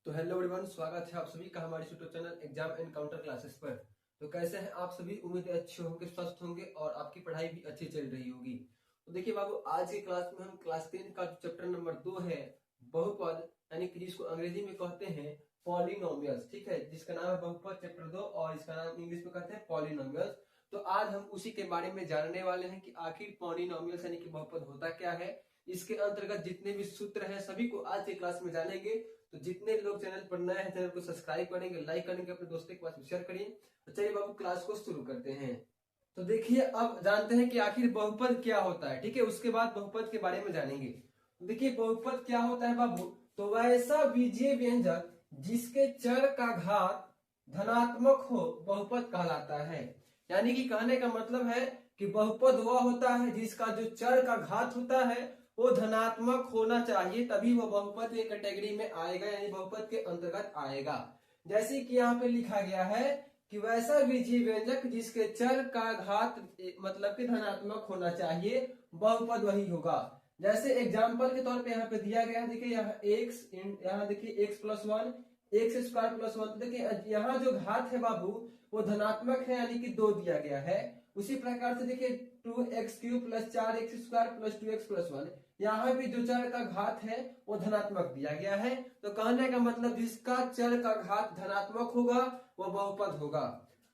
तो hello everyone, स्वागत है आप सभी का हमारे YouTube channel exam and counter classes पर। तो कैसे हैं आप सभी? उम्मीद है अच्छे होंगे, स्वस्थ होंगे और आपकी पढ़ाई भी अच्छी चल रही होगी। तो देखिए बाबू, आज की क्लास में हम क्लास 10 का जो चैप्टर नंबर 2 है, बहुपद, यानी कि जिसको अंग्रेजी में कहते हैं पॉलिनोमियल्स, ठीक है, जिसका नाम है बहुपद चैप्टर 2 और इसका नाम इंग्लिश में कहते हैं पॉलिनोमियल्स। तो आज हम उसी के बारे में जानने वाले हैं कि आखिर पॉलिनोमियल्स यानी कि बहुपद होता क्या है। इसके अंतर्गत जितने भी सूत्र हैं सभी को आज की क्लास में जानेंगे। तो जितने लोग चैनल पर नए हैं चैनल को सब्सक्राइब करेंगे, लाइक करेंगे, अपने दोस्तों के पास शेयर करिए। तो चलिए बाबू, क्लास को शुरू करते हैं। तो देखिए, अब जानते हैं कि आखिर बहुपद क्या होता है, ठीक है, उसके बाद बहुपद के बारे में जानेंगे। तो देखिए, बहुपद क्या होता है बाबू, तो वैसा बीजीय व्यंजक जिसके चर का घात धनात्मक हो बहुपद कहलाता है। यानी कि कहने का मतलब है कि बहुपद वह होता है जिसका जो चर का घात होता है वो धनात्मक होना चाहिए, तभी वो बहुपद के कैटेगरी में आएगा, यानी बहुपद के अंतर्गत आएगा। जैसे कि यहाँ पे लिखा गया है कि वैसा बीजीय व्यंजक जिसके चर का घात मतलब कि धनात्मक होना चाहिए, बहुपद वही होगा। जैसे एग्जाम्पल के तौर पे यहाँ पे दिया गया है, देखिए यहाँ एक्स, यहाँ देखिए x plus 1, x square plus 1। देखिए यहाँ जो घात है बाबू वो धनात्मक है, यानी कि 2 दिया गया है। उसी प्रकार से देखिए 2x³ plus 4x square plus 2x plus 1, यहाँ भी जो चर का घात है वो धनात्मक दिया गया है। तो कहने का मतलब जिसका चर का घात धनात्मक होगा वो बहुपद होगा।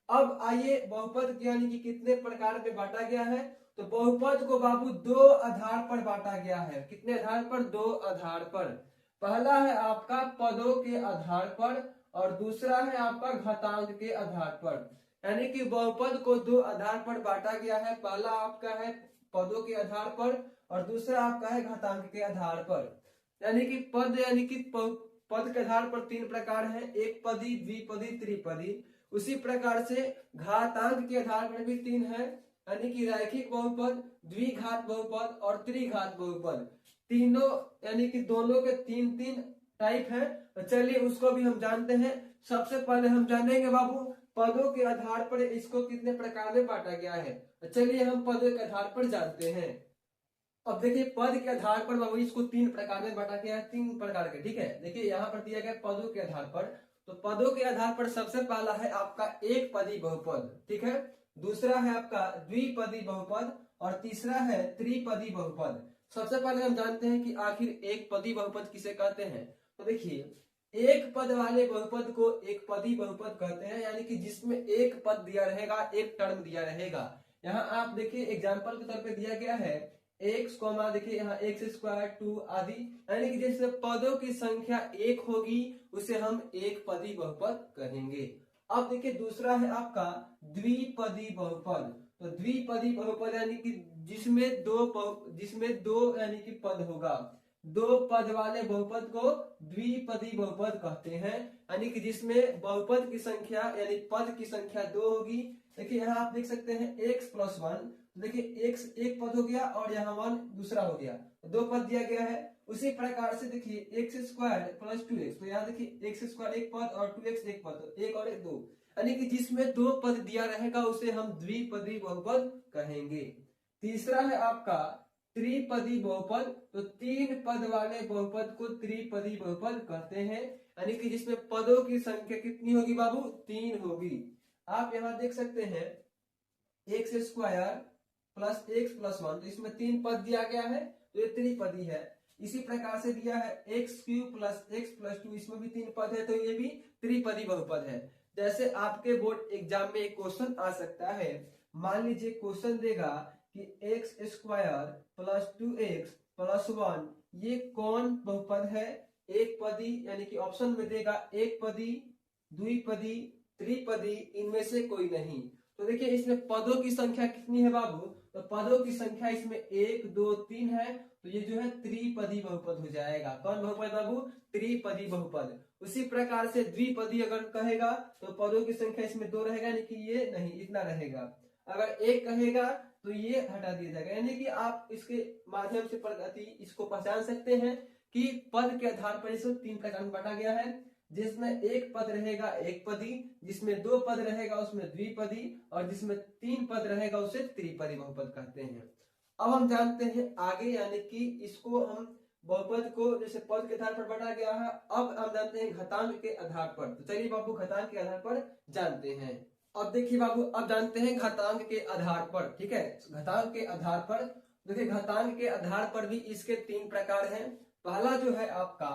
अब आइए, बहुपद यानी कि कितने प्रकार में बांटा गया है। तो बहुपद को बाबू 2 आधार पर बांटा गया है। कितने आधार पर? 2 आधार पर। पहला है आपका पदों के आधार पर और दूसरा है आपका घातांक के आधार पर। यानी कि बहुपद को 2 आधार पर बांटा गया है। पहला आपका है पदों के आधार पर और दूसरा आपका है घातांक के आधार पर। यानी कि पद यानी कि पद के आधार पर 3 प्रकार हैं, एक पदी, द्विपदी, त्रिपदी। उसी प्रकार से घातांक के आधार पर भी 3 है, यानी कि रैखिक बहुपद, द्विघात बहुपद और त्रिघात बहुपद। तीनों यानी कि दोनों के 3-3 टाइप है। तो चलिए उसको भी हम जानते हैं। सबसे पहले हम जानेंगे बाबू पदों के आधार पर इसको कितने प्रकार में बांटा गया है। तो चलिए हम पदों के आधार पर जानते हैं। अब देखिए, पद के आधार पर बाबू इसको 3 प्रकार में बांटा गया है, 3 प्रकार के, ठीक है। देखिए यहाँ पर दिया गया पदों के आधार पर। तो पदों के आधार पर सबसे पहला है आपका एक पदी बहुपद, ठीक है। दूसरा है आपका द्विपदी बहुपद और तीसरा है त्रिपदी बहुपद। सबसे पहले हम जानते हैं कि आखिर एक पदी बहुपद किसे कहते हैं। तो देखिए, एक पद वाले बहुपद को एक पदी बहुपद कहते हैं, यानी कि जिसमें एक पद दिया रहेगा, एक टर्म दिया रहेगा। यहाँ आप देखिए एग्जाम्पल के तौर पर दिया गया है एक्स कॉमा, देखिए यहाँ एक्स स्क्वायर 2 आदि, यानी कि जैसे पदों की संख्या 1 होगी उसे हम एक पदी बहुपद कहेंगे। अब देखिए दूसरा है आपका द्विपदी बहुपद। तो द्विपदी बहुपद यानी कि जिसमें दो यानी कि पद होगा। 2 पद वाले बहुपद को द्विपदी बहुपद कहते हैं, यानी कि जिसमें बहुपद की संख्या यानी पद की संख्या 2 होगी। देखिए यहाँ आप देख सकते हैं x प्लस 1, देखिए x एक पद हो गया और यहाँ 1 दूसरा हो गया, 2 पद दिया गया है। उसी प्रकार से देखिए एक्स स्क्वायर प्लस 2x, तो यहाँ देखिए एक्स स्क्वायर एक पद और 2x एक पद, तो 1 और 1 2, यानी कि जिसमें 2 पद दिया रहेगा उसे हम द्विपदी बहुपद कहेंगे। तीसरा है आपका त्रिपदी बहुपद। तो 3 पद वाले बहुपद को त्रिपदी बहुपद कहते हैं, यानी कि जिसमें पदों की संख्या कितनी होगी बाबू? 3 होगी। आप यहाँ देख सकते हैं x square plus x plus 1, तो इसमें 3 पद दिया गया है, तो ये त्रिपदी है। इसी प्रकार से दिया है x³ प्लस एक्स प्लस 2, इसमें भी 3 पद है, तो ये भी त्रिपदी बहुपद है। जैसे आपके बोर्ड एग्जाम में एक क्वेश्चन आ सकता है, मान लीजिए क्वेश्चन देगा कि x square plus 2x plus 1 ये कौन बहुपद है? एक पदी, यानी कि ऑप्शन में देगा एक पदी, द्विपदी, त्रिपदी, इनमें से कोई नहीं। तो देखिए इसमें पदों की संख्या कितनी है बाबू? तो पदों की संख्या इसमें 1 2 3 है, तो ये जो है त्रिपदी बहुपद हो जाएगा। कौन बहुपद बाबू? त्रिपदी बहुपद। उसी प्रकार से द्विपदी अगर कहेगा तो पदों की संख्या इसमें 2 रहेगा, यानी कि ये नहीं, इतना रहेगा। अगर 1 कहेगा तो ये हटा दिया जाएगा, यानी कि आप इसके माध्यम से प्रगति इसको पहचान सकते हैं कि पद के आधार पर इसको 3 प्रकार में बांटा गया है। जिसमें एक पद रहेगा एक पदी, जिसमें 2 पद रहेगा उसमें द्विपदी और जिसमें 3 पद रहेगा उसे त्रिपदी बहुपद कहते हैं। अब हम जानते हैं आगे, यानी कि इसको हम बहुपद को जैसे पद के आधार पर बांटा गया है, अब हम जानते हैं घातांक के आधार पर। तो चलिए बाबू घातांक के आधार पर जानते हैं। अब देखिए बाबू, अब जानते हैं घातांक के आधार पर। ठीक है, घातांक के आधार पर देखिए, घातांक के आधार पर भी इसके 3 प्रकार हैं। पहला जो है आपका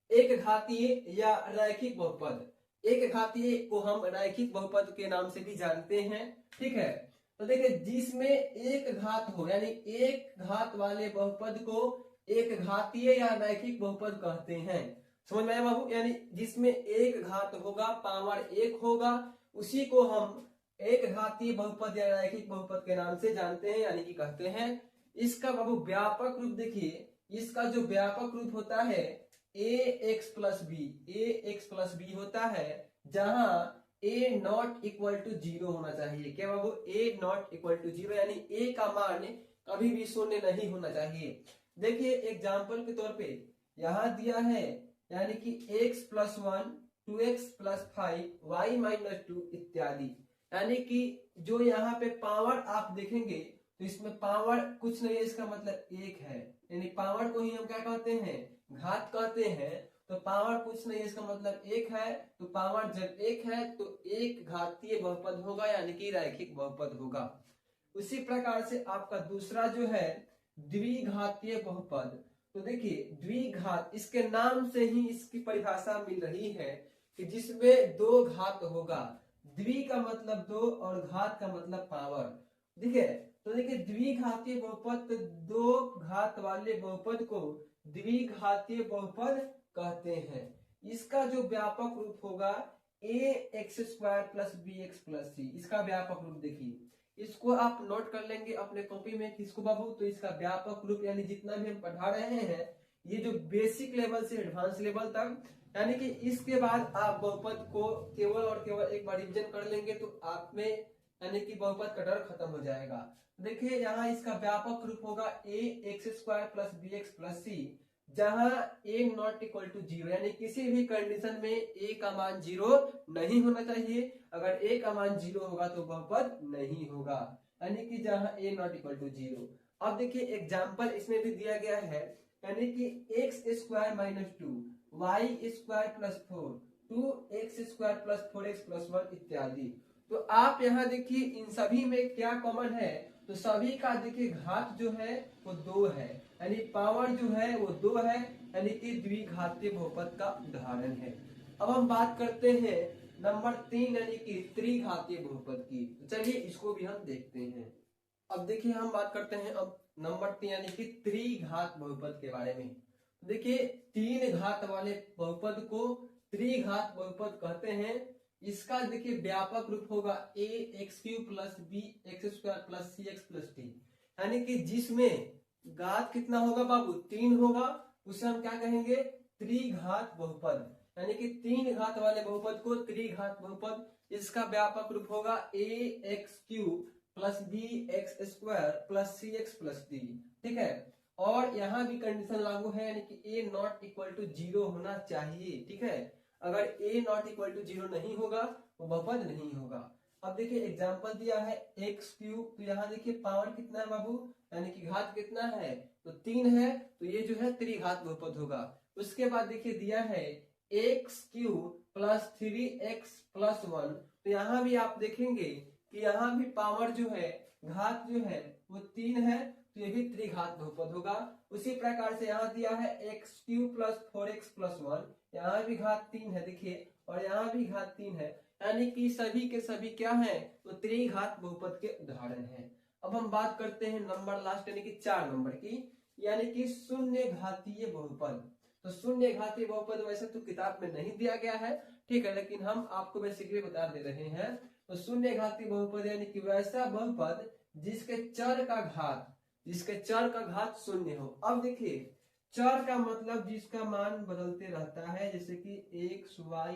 एक घातीय या रैखिक बहुपद। एक घातीय को हम रैखिक बहुपद के नाम से भी जानते हैं। ठीक है, तो देखिए जिसमें एक घात हो, यानी एक घात वाले बहुपद को एक घातीय या रैखिक बहुपद कहते हैं। समझ में आया बाबू? यानी जिसमें एक घात होगा, पावर 1 होगा, उसी को हम एक घातीय बहुपद या रैखिक बहुपद के नाम से जानते हैं, यानी कि कहते हैं। इसका बाबू व्यापक रूप देखिए, इसका जो व्यापक रूप होता है ax प्लस बी होता है, जहां a नॉट इक्वल टू 0 होना चाहिए। क्या बाबू? a नॉट इक्वल टू 0, यानी a का मान कभी भी शून्य नहीं होना चाहिए। देखिए एग्जाम्पल के तौर पे यहां दिया है, यानी कि x plus 1, 2x plus 5, y minus 2 इत्यादि। यानी कि जो यहाँ पे पावर आप देखेंगे तो इसमें पावर कुछ नहीं है, इसका मतलब 1 है। यानी पावर को ही हम क्या कहते हैं? घात कहते हैं। तो पावर कुछ नहीं है, इसका मतलब 1 है। तो पावर जब 1 है तो एक घातीय बहुपद होगा, यानी कि रैखिक बहुपद होगा। उसी प्रकार से आपका दूसरा जो है द्विघातीय बहुपद। तो देखिए द्विघात, इसके नाम से ही इसकी परिभाषा मिल रही है कि जिसमें 2 घात होगा। द्वि का मतलब 2 और घात का मतलब पावर। ठीक है, तो देखिए द्विघातीय बहुपद, 2 घात वाले बहुपद को द्विघातीय बहुपद कहते हैं। इसका जो व्यापक रूप होगा ax² plus bx plus c, इसका व्यापक रूप देखिए, इसको आप नोट कर लेंगे अपने कॉपी में। किसको बाबू? तो इसका व्यापक रूप, यानी जितना भी हम पढ़ा रहे हैं, ये जो बेसिक लेवल से एडवांस लेवल तक, यानी कि इसके बाद आप बहुपद को केवल और केवल एक बार रिविजन कर लेंगे तो आप में यानी कि बहुपद का डर खत्म हो जाएगा। देखिए यहाँ इसका व्यापक रूप होगा ax² plus bx plus c, जहां a नॉट इक्वल टू 0, यानी किसी भी कंडीशन में a का मान 0 नहीं होना चाहिए। अगर a का मान 0 होगा तो बहुपद नहीं होगा, यानी कि जहां a नॉट इक्वल टू 0। अब देखिए एग्जांपल इसमें भी दिया गया है, यानी कि x² minus 2, y² plus 4, 2x² plus 4x plus 1 इत्यादि। तो आप यहाँ देखिए इन सभी में क्या कॉमन है? तो सभी का देखिए घात जो है वो 2 है, यानी पावर जो है वो 2 है, यानी कि द्विघातीय बहुपद का उदाहरण है। अब हम बात करते हैं नंबर 3, यानी कि त्रिघातीय बहुपद की। तो चलिए इसको भी हम देखते हैं। अब देखिए हम बात करते हैं अब नंबर 3, यानी कि त्रिघात बहुपद के बारे में। देखिए 3 घात वाले बहुपद को त्रिघात बहुपद कहते हैं। इसका देखिए व्यापक रूप होगा ax³ plus bx² plus cx plus d, यानी कि जिसमें घात कितना होगा बाबू? 3 होगा, उसे हम क्या कहेंगे? त्रिघात बहुपद। यानी कि 3 घात वाले बहुपद को त्रिघात बहुपद। इसका व्यापक रूप होगा ax³ plus bx² plus cx plus d। ठीक है, और यहाँ भी कंडीशन लागू है, यानी कि a नॉट इक्वल टू 0 होना चाहिए। ठीक है, अगर a नॉट इक्वल टू 0 नहीं होगा तो बहुपद नहीं होगा। अब देखिए एग्जांपल दिया है x³, तो यहाँ देखिए पावर कितना है बाबू? यानी कि घात कितना है? तो 3 है, तो ये जो है त्रिघात बहुपद होगा। उसके बाद देखिए दिया है x³ प्लस 3x प्लस 1, तो यहाँ भी आप देखेंगे कि यहाँ भी पावर जो है, घात जो है वो 3 है, तो ये भी त्रिघात बहुपद होगा। उसी प्रकार से यहाँ दिया है x³ प्लस 4x प्लस 1, यहाँ भी घात 3 है देखिए, और यहाँ भी घात 3 है, यानी कि सभी के सभी क्या है? तो त्रिघात बहुपद के उदाहरण है। अब हम बात करते हैं नंबर लास्ट, यानी कि 4 नंबर की, यानी कि शून्य घातीय बहुपद। तो शून्य घातीय बहुपद वैसे तो किताब में नहीं दिया गया है, ठीक है, लेकिन हम आपको बेसिकली बता दे रहे हैं। तो शून्य घातीय बहुपद यानी कि वैसा बहुपद जिसके चर का घात शून्य हो। अब देखिए चर का मतलब जिसका मान बदलते रहता है, जैसे कि x y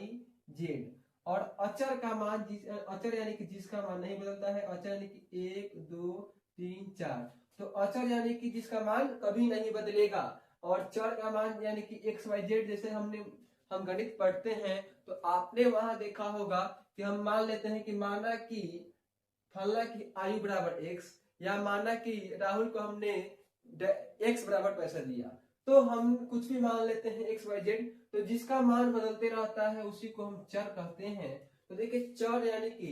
z, और अचर का मान अचर यानी कि जिसका मान नहीं बदलता है, अचर यानी कि 1 2 3 4। तो अचर यानी कि जिसका मान कभी नहीं बदलेगा, और चर का मान यानी कि x y z, जैसे हम गणित पढ़ते हैं तो आपने वहां देखा होगा कि हम मान लेते हैं कि माना कि फला की आयु बराबर x, या माना कि राहुल को हमने x बराबर पैसा दिया, तो हम कुछ भी मान लेते हैं एक्स वाई जेड, तो जिसका मान बदलते रहता है उसी को हम चर कहते हैं। तो देखिए चर यानी कि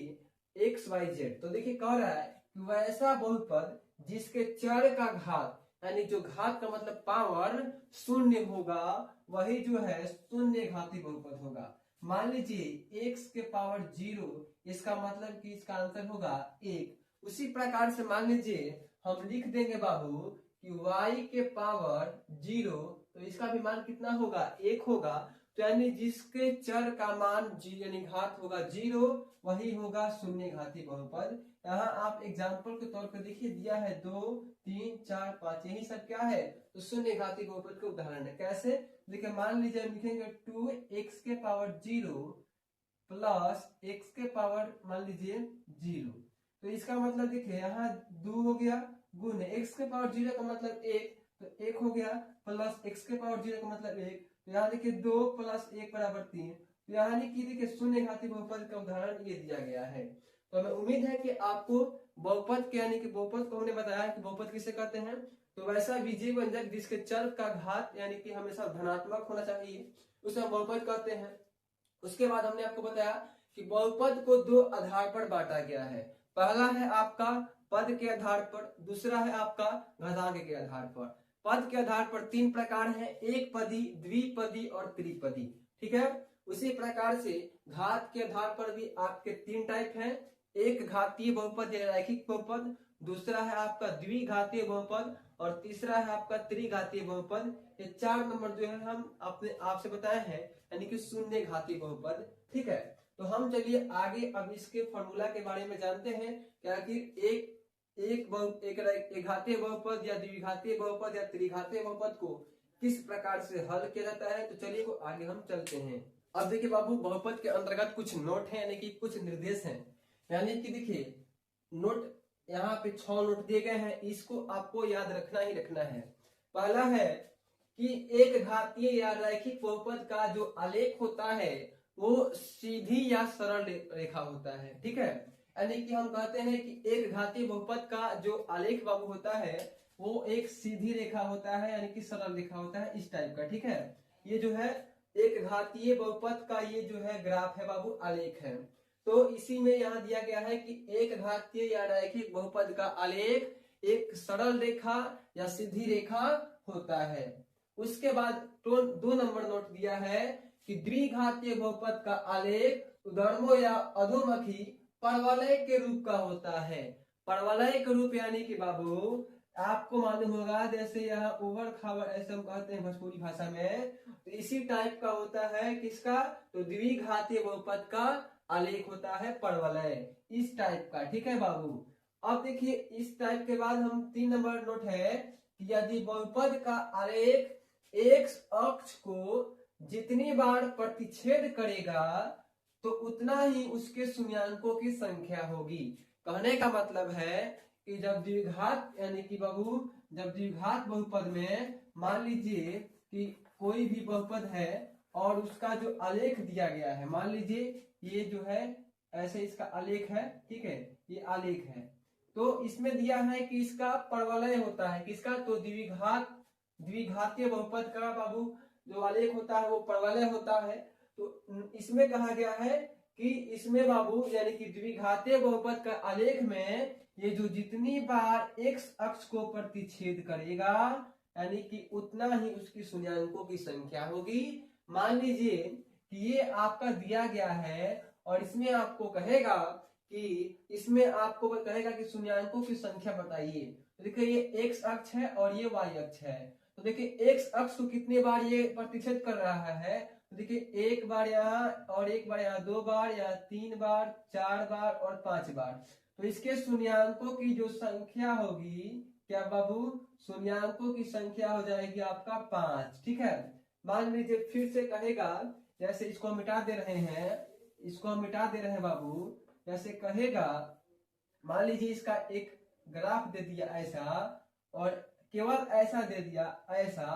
एक्स वाई जेड। तो देखिए कह रहा है कि वैसा बहुपद जिसके चर का घात, यानी जो घात का मतलब पावर शून्य होगा, वही जो है शून्य घाती बहुपद होगा। मान लीजिए x के पावर 0, इसका मतलब कि इसका आंसर होगा 1। उसी प्रकार से मान लीजिए हम लिख देंगे बाबू कि y के पावर 0, तो इसका भी मान कितना होगा 1 होगा। तो यानी जिसके चर का मान यानी घात होगा 0, वही होगा शून्य घाती बहुपद। यहाँ आप एग्जाम्पल के तौर पर देखिए दिया है 2, 3, 4, 5, यही सब क्या है, तो शून्य घाती बहुपद के उदाहरण है। कैसे देखिए, मान लीजिए हम लिखेंगे 2x के पावर 0 प्लस x के पावर मान लीजिए 0। तो इसका मतलब देखिए यहाँ 2 हो गया गुण x के पावर 0 का मतलब 1, तो 1 हो गया प्लस x के पावर 0 का मतलब 1। तो यहाँ देखिए 2 प्लस 1 बराबर 3। तो यहाँ देखिए शून्य घाती बहुपद का उदाहरण ये दिया गया है। तो हमें उम्मीद है कि आपको बहुपद के यानी कि बहुपद को हमने बताया कि बहुपद किसे कहते हैं। तो वैसा बीजीय व्यंजक जिसके चर का घात यानी कि हमेशा धनात्मक होना चाहिए, उसे हम बहुपद कहते हैं। उसके बाद हमने आपको बताया कि बहुपद को दो आधार पर बांटा गया है। पहला है आपका पद के आधार पर, दूसरा है आपका घातांक के आधार पर। पद के आधार पर तीन प्रकार हैं, एक पदी, द्विपदी और त्रिपदी। ठीक है, उसी प्रकार से घात के आधार पर भी आपके तीन टाइप हैं, एक घातीय बहुपद या रैखिक बहुपद, दूसरा है आपका द्विघातीय बहुपद और तीसरा है आपका त्रिघातीय बहुपद। ये 4 नंबर जो है हम अपने आपसे बताए हैं, यानी कि शून्य घातीय बहुपद। ठीक है, तो हम चलिए आगे अब इसके फॉर्मूला के बारे में जानते हैं क्या कि एक घातीय बहुपद या द्विघातीय बहुपद या त्रिघातीय बहुपद को किस प्रकार से हल किया जाता है। तो चलिए आगे हम चलते हैं। अब देखिए बाबू, बहुपद के अंतर्गत कुछ नोट है यानी कि कुछ निर्देश हैं। यानी कि देखिए नोट यहाँ पे 6 नोट दिए गए हैं, इसको आपको याद रखना ही रखना है। पहला है कि एक घातीय या रैखिक बहुपद का जो आलेख होता है वो सीधी या सरल रेखा होता है। ठीक है, यानी कि हम कहते हैं कि एक घातीय बहुपद का जो आलेख बाबू होता है वो एक सीधी रेखा होता है, यानी कि सरल रेखा होता है इस टाइप का। ठीक है, ये जो है एक घातीय बहुपद का ये जो है ग्राफ है बाबू, आलेख है। तो इसी में यहाँ दिया गया है कि एक घातीय या रैखिक बहुपद का आलेख एक सरल रेखा या सीधी रेखा होता है। उसके बाद 2 नंबर नोट दिया है कि द्विघातीय बहुपद का आलेख उधर्मो या अधोमुखी परवलय के रूप का होता है। परवलय के रूप यानी कि बाबू आपको मालूम होगा, जैसे यहाँ उबड़ खाबड़ ऐसे हम कहते हैं भोजपुरी भाषा में, तो इसी टाइप का होता है किसका, तो द्विघातीय बहुपद का आलेख होता है परवलय, इस टाइप का। ठीक है बाबू, अब देखिए इस टाइप के बाद हम 3 नंबर नोट है कि यदि बहुपद का आलेख एक्स अक्ष को जितनी बार प्रतिच्छेद करेगा तो उतना ही उसके शून्याङ्कों की संख्या होगी। कहने का मतलब है कि जब द्विघात यानी कि बाबू जब द्विघात बहुपद में मान लीजिए कि कोई भी बहुपद है और उसका जो आलेख दिया गया है, मान लीजिए ये जो है ऐसे इसका आलेख है। ठीक है, ये आलेख है, तो इसमें दिया है कि इसका परवलय होता है किसका, तो द्विघातीय बहुपद का बाबू जो आलेख होता है वो परवलय होता है। तो इसमें कहा गया है कि इसमें बाबू यानी कि द्विघातीय बहुपद का आलेख में ये जो जितनी बार एक्स अक्ष को प्रतिच्छेद करेगा यानी कि उतना ही उसकी शून्याङ्कों की संख्या होगी। मान लीजिए कि ये आपका दिया गया है और इसमें आपको कहेगा कि शून्याङ्कों की संख्या बताइए। तो देखिए ये एक्स अक्ष है और ये वाई अक्ष है। तो देखिए एक्स अक्ष को कितने बार ये प्रतिच्छेद कर रहा है, तो देखिए 1 बार यहाँ और 1 बार यहाँ, 2 बार या 3 बार, 4 बार और 5 बार। तो इसके शून्याङ्कों की जो संख्या होगी क्या बाबू, शून्याङ्कों की संख्या हो जाएगी आपका 5। ठीक है, मान लीजिए फिर से कहेगा, जैसे इसको मिटा दे रहे हैं बाबू, जैसे कहेगा मान लीजिए इसका एक ग्राफ दे दिया ऐसा और केवल ऐसा दे दिया ऐसा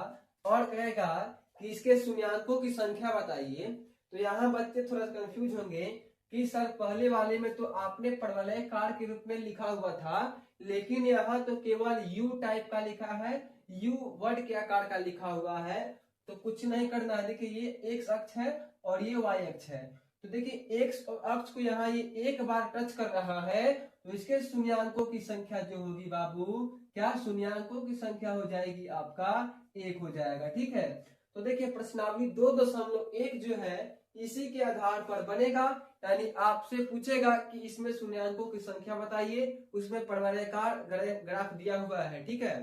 और कहेगा कि इसके शून्याङ्कों की संख्या बताइए। तो यहाँ बच्चे थोड़ा कंफ्यूज होंगे कि सर पहले वाले में तो आपने परवलयकार के रूप में लिखा हुआ था, लेकिन यहाँ तो केवल यू टाइप का लिखा है, यू वर्ड के आकार का लिखा हुआ है, तो कुछ नहीं करना है। देखिए ये एक्स अक्ष है और ये वाई अक्ष है, तो देखिए एक्स अक्ष को यहाँ ये एक बार टच कर रहा है, तो इसके शून्यांकों की संख्या जो होगी बाबू, क्या शून्यांकों की संख्या हो जाएगी आपका 1 हो जाएगा। ठीक है, तो देखिए प्रश्नावली 2.1 जो है इसी के आधार पर बनेगा, यानी आपसे पूछेगा कि इसमें शून्यांकों की संख्या बताइए, उसमें परिवर्तनकार ग्राफ दिया हुआ है। ठीक है,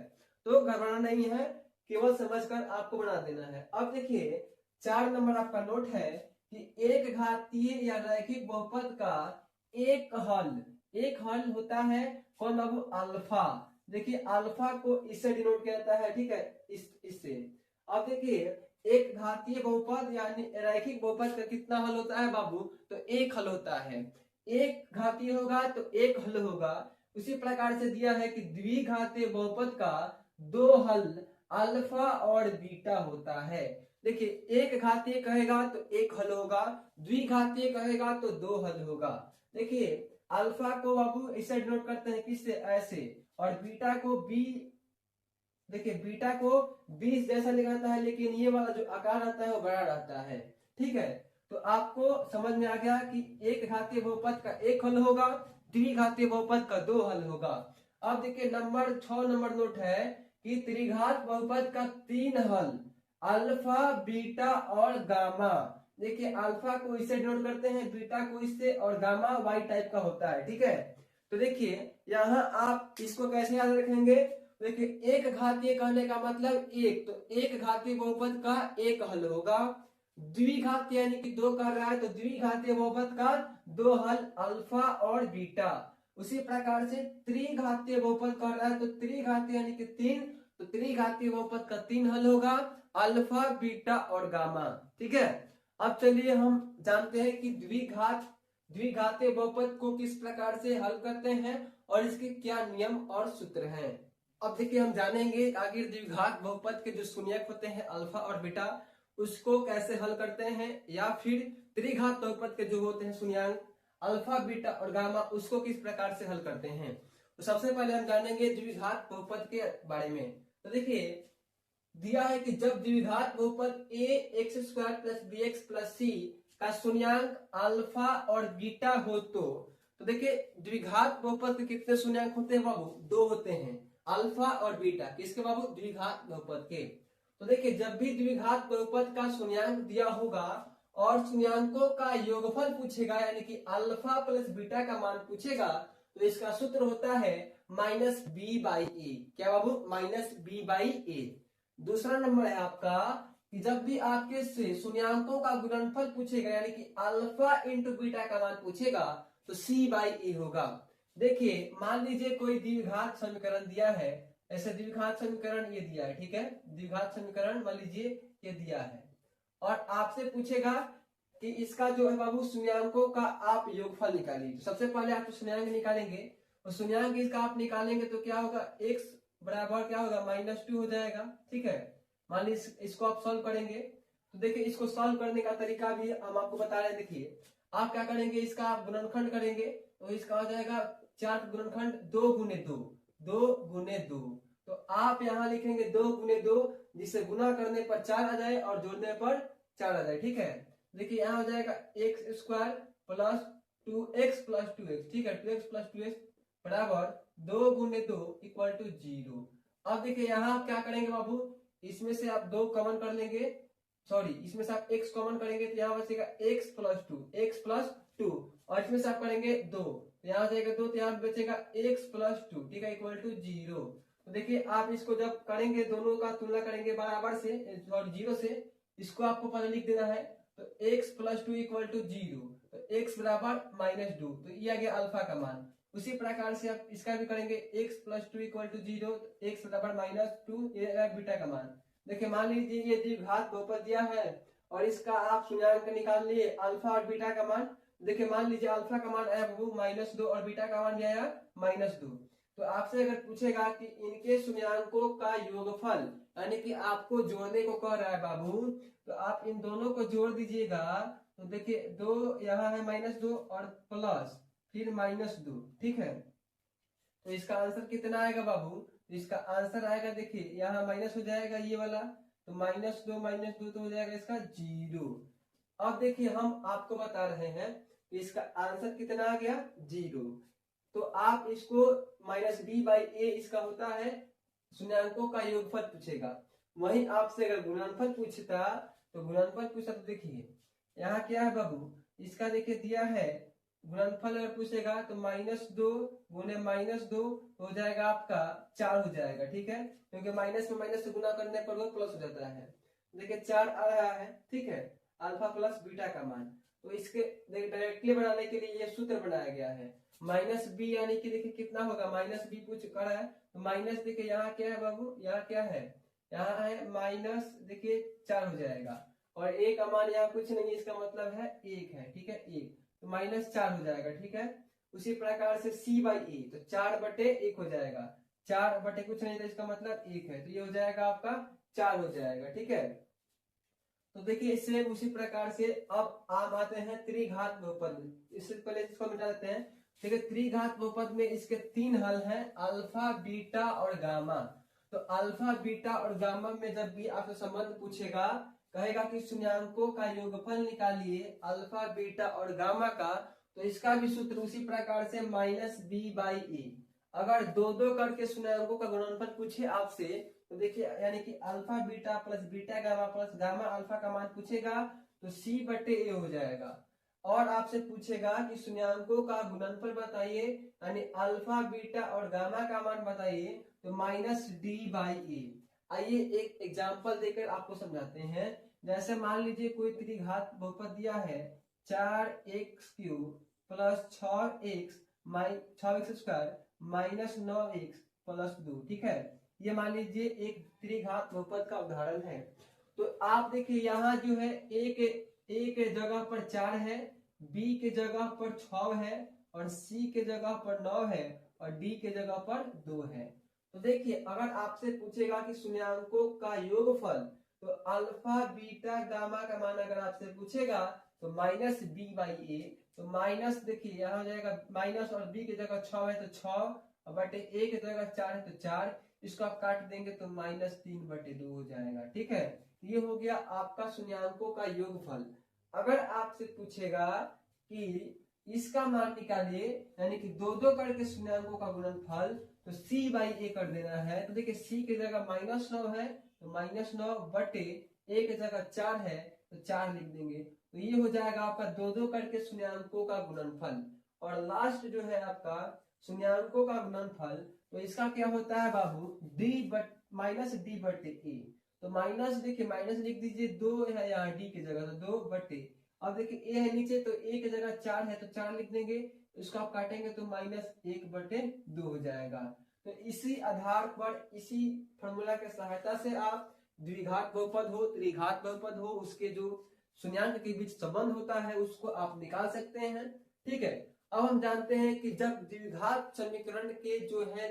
तो घबराना नहीं है, केवल समझकर आपको बना देना है। अब देखिए 4 नंबर आपका नोट है कि एक घातीय या रैखिक बहुपद का एक हल होता है कौन बाबू, अल्फा। देखिए अल्फा को इससे डिनोट किया जाता है। ठीक है, इससे। अब देखिए एक घातीय बहुपद यानी रैखिक बहुपद का कितना हल होता है बाबू, तो एक हल होता है। एक घातीय होगा तो एक हल होगा। उसी प्रकार से दिया है कि द्विघातीय बहुपद का 2 हल अल्फा और बीटा होता है। देखिए एक घातीय कहेगा तो एक हल होगा, द्विघातीय कहेगा तो 2 हल होगा। देखिए अल्फा को बाबू इसे डिनोट करते हैं किससे, ऐसे, और बीटा को बी, देखिए बीटा को 20 जैसा लिखाता है, लेकिन ये वाला जो आकार रहता है वो बड़ा रहता है। ठीक है, तो आपको समझ में आ गया कि एक घातीय बहुपद का एक हल होगा, द्विघातीय बहुपद का 2 हल होगा। अब देखिए 6 नंबर नोट है कि त्रिघात बहुपद का 3 हल अल्फा, बीटा और गामा। देखिए अल्फा को इससे डिनोट करते हैं, बीटा को इससे, और गामा वाई टाइप का होता है। ठीक है, तो देखिए यहाँ आप इसको कैसे याद रखेंगे, देखिए एक घातीय कहने का मतलब एक, तो एक घातीय बहुपद का एक हल होगा। द्विघातीय यानी कि 2 कर रहा है, तो द्विघातीय बहुपद का 2 हल अल्फा और बीटा। उसी प्रकार से त्रिघातीय बहुपद कर रहा है, तो त्रिघातीय यानी कि 3, तो त्रिघातीय बहुपद का 3 हल होगा अल्फा, बीटा और गामा। ठीक है, अब चलिए हम जानते हैं कि द्विघातीय बहुपद को किस प्रकार से हल करते हैं और इसके क्या नियम और सूत्र हैं। अब देखिए हम जानेंगे आखिर द्विघात बहुपद के जो शून्यक होते हैं अल्फा और बीटा, उसको कैसे हल करते हैं, या फिर त्रिघात बहुपद के जो होते हैं शून्यक अल्फा, बीटा और गामा, उसको किस प्रकार से हल करते हैं। तो सबसे पहले हम जानेंगे द्विघात बहुपद के बारे में। तो देखिए दिया है कि जब द्विघात बहुपद ax² + bx + c का शून्यक अल्फा और बीटा हो, तो देखिए द्विघात बहुपद के कितने शून्यक होते हैं बाबू, 2 होते हैं, अल्फा और बीटा। किसके बाबू, द्विघात बहुपद के। तो देखिए जब भी द्विघात बहुपद का शून्यक दिया होगा और शून्यकों का योगफल पूछेगा, यानी कि अल्फा प्लस बीटा का मान पूछेगा, तो इसका सूत्र होता है -b/a। क्या बाबू, -b/a। दूसरा नंबर है आपका कि जब भी आपके से शून्यकों का गुणनफल पूछेगा, यानी कि अल्फा इंटू बीटा का मान पूछेगा, तो c/a होगा। देखिए मान लीजिए कोई द्विघात समीकरण दिया है, ऐसे द्विघात समीकरण ये दिया है। ठीक है, द्विघात समीकरण मान लीजिए ये दिया है, और आपसे पूछेगा कि इसका जो है बाबू शून्यकों का आप योगफल निकालिए। तो सबसे पहले आप शून्यक निकालेंगे, और शून्यक इसका आप निकालेंगे तो क्या होगा, x बराबर क्या होगा, -2 हो जाएगा। ठीक है, मान लीजिए इसको आप सॉल्व करेंगे, तो देखिए इसको सॉल्व करने का तरीका भी हम आपको बता रहे हैं। देखिए आप क्या करेंगे, इसका आप गुणनखंड करेंगे, तो इसका हो जाएगा 4 गुणनखंड 2 × 2, 2 × 2। तो आप यहाँ लिखेंगे 2 × 2, जिसे गुना करने पर 4 आ जाए और जोड़ने पर 4 आ जाए। ठीक है, देखिए यहाँ हो जाएगा x² + 2x + 2x। ठीक है, 2x + 2x बराबर 2 × 2 = 0। अब देखिए यहाँ आप क्या करेंगे बाबू, इसमें से आप 2 कॉमन कर लेंगे, सॉरी इसमें से आप x कॉमन करेंगे, तो यहाँ बचेगा x + 2, x + 2, और इसमें से आप करेंगे 2, तो यहाँ जाएगा 2, तो यहाँ बचेगा x + 2। ठीक है, = 0। तो देखिए आप इसको जब करेंगे, दोनों का तुलना करेंगे बराबर से, सॉरी 0 से, इसको आपको पहले लिख देना है, तो x + 2 = 0, तो x बराबर -2, तो ये आ गया अल्फा का मान। उसी प्रकार से आप इसका भी करेंगे, x + 2 = 0, x बराबर -2, ये है बीटा का मान। देखिए मान लीजिए ये द्विघात बहुपद दिया है और इसका आप शून्यक निकाल लिए अल्फा और बीटा का मान। देखिए मान लीजिए अल्फा का मान आया बाबू -2 और बीटा का मान आया -2। तो आपसे अगर पूछेगा कि इनके शून्यकों का योगफल, यानी कि आपको जोड़ने को कह रहा है बाबू, तो आप इन दोनों को जोड़ दीजिएगा। तो देखिए 2 यहाँ है -2 और प्लस फिर -2। ठीक है, तो इसका आंसर कितना आएगा बाबू, तो इसका आंसर आएगा, देखिए यहाँ माइनस हो जाएगा ये वाला, तो -2 तो हो जाएगा इसका 0। अब देखिए हम आपको बता रहे हैं कि इसका आंसर कितना आ गया 0। तो आप इसको -b/a इसका होता है शून्यांकों का योगफल पूछेगा। वहीं आपसे अगर गुणनफल पूछता तो गुणनफल पूछा तो देखिए यहाँ क्या है बाबू, इसका देखिए दिया है गुणनफल अगर पूछेगा तो -2 गुने -2 हो जाएगा आपका 4 हो जाएगा, ठीक है, क्योंकि माइनस में माइनस से गुना करने पर वो प्लस हो जाता है। देखिए 4 आ रहा है, ठीक है, अल्फा प्लस बीटा का मान। तो इसके डायरेक्टली बनाने के लिए ये सूत्र बनाया गया है -b, यानी कि देखिए कितना होगा, -b पूछ कर है तो माइनस, देखिए यहाँ क्या है बाबू, यहाँ क्या है, यहाँ है माइनस, देखिए 4 हो जाएगा, और a का मान यहाँ कुछ नहीं, इसका मतलब है 1 है, ठीक है, 1 तो -4 हो जाएगा, ठीक है। उसी प्रकार से c/a तो 4/1 हो जाएगा, 4 बटे कुछ नहीं, तो इसका मतलब 1 है, तो ये हो जाएगा आपका 4 हो जाएगा, ठीक है। तो देखिए इससे उसी प्रकार से अब आप आते हैं त्रिघात बहुपद में। इससे पहले इसको मिटा देते हैं। देखिए त्रिघात बहुपद में इसके 3 हल हैं, अल्फा, बीटा और गामा। तो अल्फा, बीटा और गामा में जब भी आपसे संबंध पूछेगा, कहेगा कि शून्यांकों का योगफल निकालिए अल्फा, बीटा और गामा का, तो इसका भी सूत्र उसी प्रकार से -b/a। अगर दो दो करके शून्यांकों का गुणनफल पूछे आपसे, तो देखिए यानी कि alpha beta plus beta gamma plus gamma alpha का मान पूछेगा तो c/a हो जाएगा। और आपसे पूछेगा कि शून्यांकों का गुणनफल बताइए, यानी अल्फा बीटा और गामा का मान बताइए, तो -d/a। आइए एक एग्जांपल देकर आपको समझाते हैं। जैसे मान लीजिए कोई त्रिघात बहुपद दिया है 4x³ plus 6x² -9x plus 2, ठीक है। ये मान लीजिए एक त्रिघात बहुपद का उदाहरण है। तो आप देखिए यहाँ जो है ए के जगह पर 4 है, बी के जगह पर 6 है, और सी के जगह पर 9 है, और डी के जगह पर 2 है। तो देखिए अगर आपसे पूछेगा कि शून्यांकों का योगफल, तो अल्फा बीटा गामा का मान अगर आपसे पूछेगा तो -b/a, तो माइनस देखिए यहाँ हो जाएगा माइनस, और बी की जगह 6 है तो 6 बटे a की जगह 4 है तो 4, इसको आप काट देंगे तो -3/2 हो जाएगा, ठीक है। ये हो गया आपका शून्यांकों का योगफल। अगर आपसे पूछेगा कि इसका मान निकालिए, यानी कि दो दो करके शून्यांकों का गुणनफल, तो c/a कर देना है। तो देखिए c की जगह -9 है तो -9 बटे a की जगह 4 है तो 4 लिख देंगे। तो ये हो जाएगा आपका दो दो करके शून्यांकों का गुणनफल। और लास्ट जो है आपका शून्यांकों का गुणनफल, तो इसका क्या होता है बाबू, -d/a। तो माइनस देखिए माइनस लिख दीजिए, 2 है यहाँ d की जगह, तो 2 बटे, अब देखिए a है नीचे तो a की जगह 4 है तो 4 लिख देंगे, इसको आप काटेंगे तो -1/2 हो जाएगा। तो इसी आधार पर, इसी फॉर्मूला के सहायता से आप द्विघात बहुपद हो, त्रिघात बहुपद हो, उसके जो शून्यांक के बीच संबंध होता है उसको आप निकाल सकते हैं, ठीक है। अब हम जानते हैं कि जब द्विघात समीकरण के जो है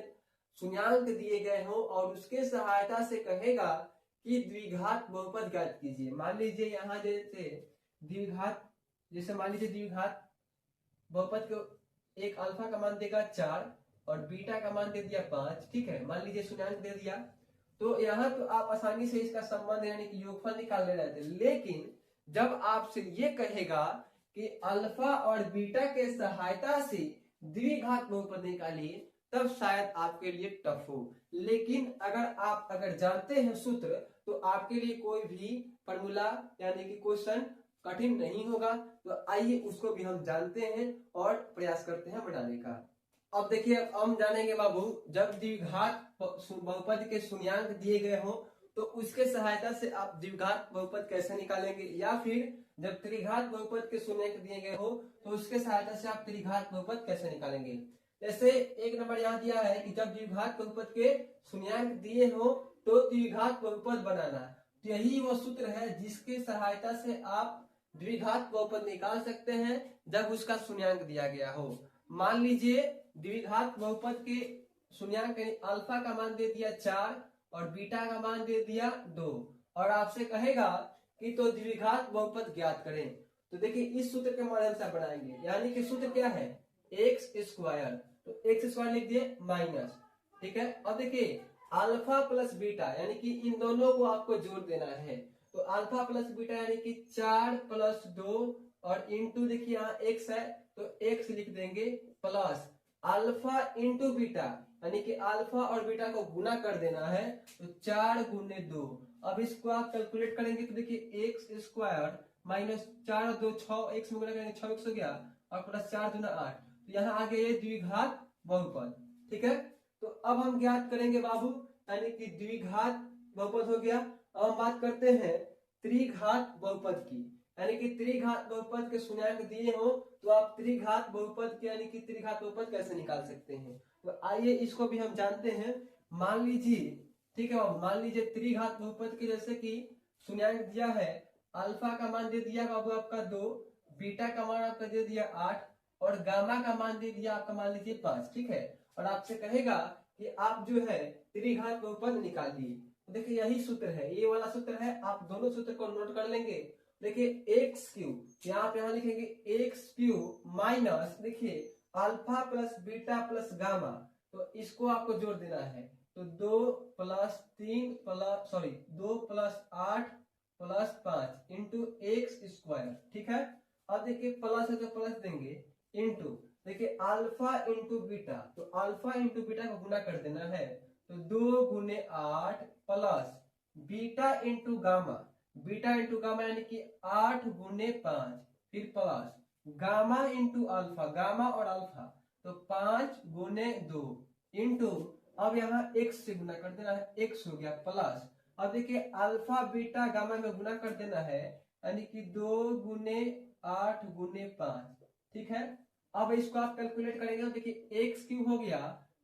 शून्यांक दिए गए हो और उसके सहायता से कहेगा कि द्विघात बहुपद ज्ञात कीजिए। मान लीजिए यहाँ जैसे द्विघात, जैसे मान लीजिए द्विघात बहुपद को एक अल्फा का मान देगा 4 और बीटा का मान दे दिया 5, ठीक है, मान लीजिए शून्यांक दे दिया, तो यहाँ तो आप आसानी से इसका संबंध यानी कि योगफल निकाल ले रहे थे। लेकिन जब आपसे ये कहेगा कि अल्फा और बीटा के सहायता से द्विघात बहुपद निकालिए, तब शायद आपके लिए टफ हो। लेकिन अगर जानते हैं सूत्र, तो आपके लिए कोई भी फॉर्मूला यानी कि क्वेश्चन कठिन नहीं होगा। तो आइए उसको भी हम जानते हैं और प्रयास करते हैं बनाने का। अब देखिए हम जानेंगे बाबू, जब द्विघात बहुपद के शून्यांक दिए गए हो तो उसके सहायता से आप द्विघात बहुपद कैसे निकालेंगे, या फिर जब त्रिघात बहुपद के शून्यांक दिए गए हो तो उसके सहायता से आप त्रिघात बहुपद कैसे निकालेंगे। जैसे एक नंबर यहाँ दिया है कि जब द्विघात बहुपद के शून्यांक दिए हो तो द्विघात बहुपद बनाना। तो यही वो सूत्र है जिसके सहायता से आप द्विघात बहुपद निकाल सकते हैं जब उसका शून्यांक दिया गया हो। मान लीजिए द्विघात बहुपद के शून्यांक अल्फा का मान दे दिया 4 और बीटा का मान दे दिया 2, और आपसे कहेगा कि तो द्विघात बहुपद ज्ञात करें। तो देखिए इस सूत्र के माध्यम से बनाएंगे, यानी कि सूत्र क्या है, x²। तो x² लिख दिए माइनस, ठीक है। अब देखिए अल्फा प्लस बीटा यानी कि इन दोनों को आपको जोड़ देना है। तो अल्फा प्लस बीटा यानी कि 4 प्लस 2 और इंटू देखिए यहाँ x है तो x लिख देंगे प्लस अल्फा इंटू बीटा यानी कि अल्फा और बीटा को गुना कर देना है तो 4 गुने 2। अब इसको आप कैलकुलेट करेंगे तो देखिए एक्स स्क्वायर माइनस 4 और 2 6 एक्स में गुना करेंगे 6x हो गया और प्लस 4 दूना 8। तो यहाँ आ गया ये द्विघात बहुपद। ठीक है। तो अब हम ज्ञात करेंगे बाबू यानी कि द्विघात बहुपद हो गया। अब हम बात करते हैं त्रिघात बहुपद की यानी कि त्रिघात बहुपद के शून्याङ्क दिए हो तो आप त्रिघात बहुपद के यानी कि त्रिघात बहुपद कैसे निकाल सकते हैं। तो आइए इसको भी हम जानते हैं। मान लीजिए ठीक है बाबू, मान लीजिए त्रिघात बहुपद के जैसे कि शून्याङ्क दिया है, अल्फा का मान दे दिया बाबू आपका 2, बीटा का मान आपका दे दिया 8 और गामा का मान दे दिया आपका मान लीजिए 5। ठीक है। और आपसे कहेगा कि आप जो है त्रिघात बहुपद निकालिए। तो देखिए यही सूत्र है, ये वाला सूत्र है। आप दोनों सूत्र को नोट कर लेंगे। देखिए एक्स क्यूब यहाँ पे लिखेंगे एक्स क्यूब माइनस देखिए alpha plus beta plus gamma. तो इसको आपको जोड़ देना है तो 2 plus 3 plus 2 plus 8 plus 5 into x square. ठीक है। अब देखिए प्लस है तो प्लस देंगे इंटू देखिए अल्फा इंटू बीटा तो अल्फा इंटू बीटा को गुना कर देना है तो 2 गुने 8 plus beta into gamma, beta into gamma यानी कि 8 गुने 5 फिर plus gamma into alpha, gamma और अल्फा तो 5 गुने 2 इंटू अब यहाँ x से गुना कर देना है, x हो गया प्लस अब देखिए अल्फा बीटा गामा में गुना कर देना है यानी कि 2 गुने 8 गुने 5। ठीक है। अब इसको आप कैलकुलेट करेंगे तो देखिए एक्स क्यूब हो गया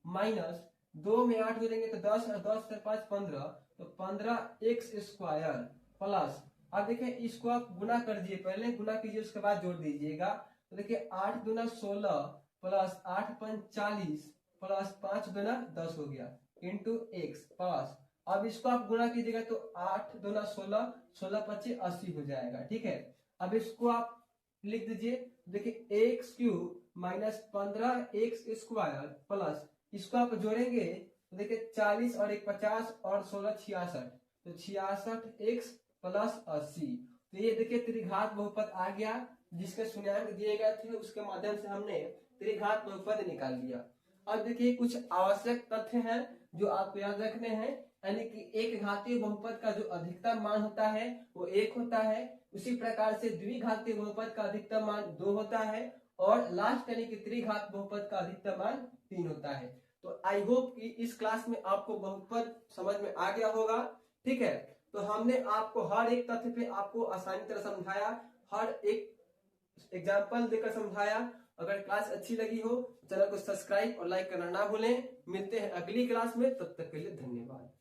माइनस 2 में 8 देंगे तो 10 और 10 से 5 15 तो 15 एक्स स्क्वायर प्लस अब देखिए इसको आप गुना कर दीजिए, पहले गुना कीजिए उसके बाद जोड़ दीजिएगा। तो देखिए 8 दूना 16 प्लस 8 पंच 40 प्लस 5 दूना 10 हो गया इंटू एक्स प्लस अब इसको आप गुना कीजिएगा तो 8 दूना 16 16 25 80 हो जाएगा। ठीक है। अब इसको आप लिख दीजिए। देखिए x cube minus 15 x square plus इसको आप जोड़ेंगे तो देखिए 40 और 1 50 और 16 66 तो 66 एक्स प्लस 80। तो ये देखिए त्रिघात बहुपद आ गया जिसके शून्याङ्क दिए गए थे उसके माध्यम से हमने त्रिघात बहुपद निकाल लिया। अब देखिए कुछ आवश्यक तथ्य हैं जो आपको याद रखने हैं यानी कि एक घातीय बहुपद का जो अधिकतम मान होता है वो 1 होता है, उसी प्रकार से द्विघातीय बहुपद का अधिकतम मान 2 होता है और लास्ट यानी कि त्रिघात बहुपद का अधिकतम मान 3 होता है। तो आई होप कि इस क्लास में आपको बहुपद समझ में आ गया होगा। ठीक है। तो हमने आपको हर एक तथ्य पे आपको आसानी तरह समझाया, हर एक एग्जाम्पल देकर समझाया। अगर क्लास अच्छी लगी हो चैनल को सब्सक्राइब और लाइक करना ना भूलें। मिलते हैं अगली क्लास में, तब तक के लिए धन्यवाद।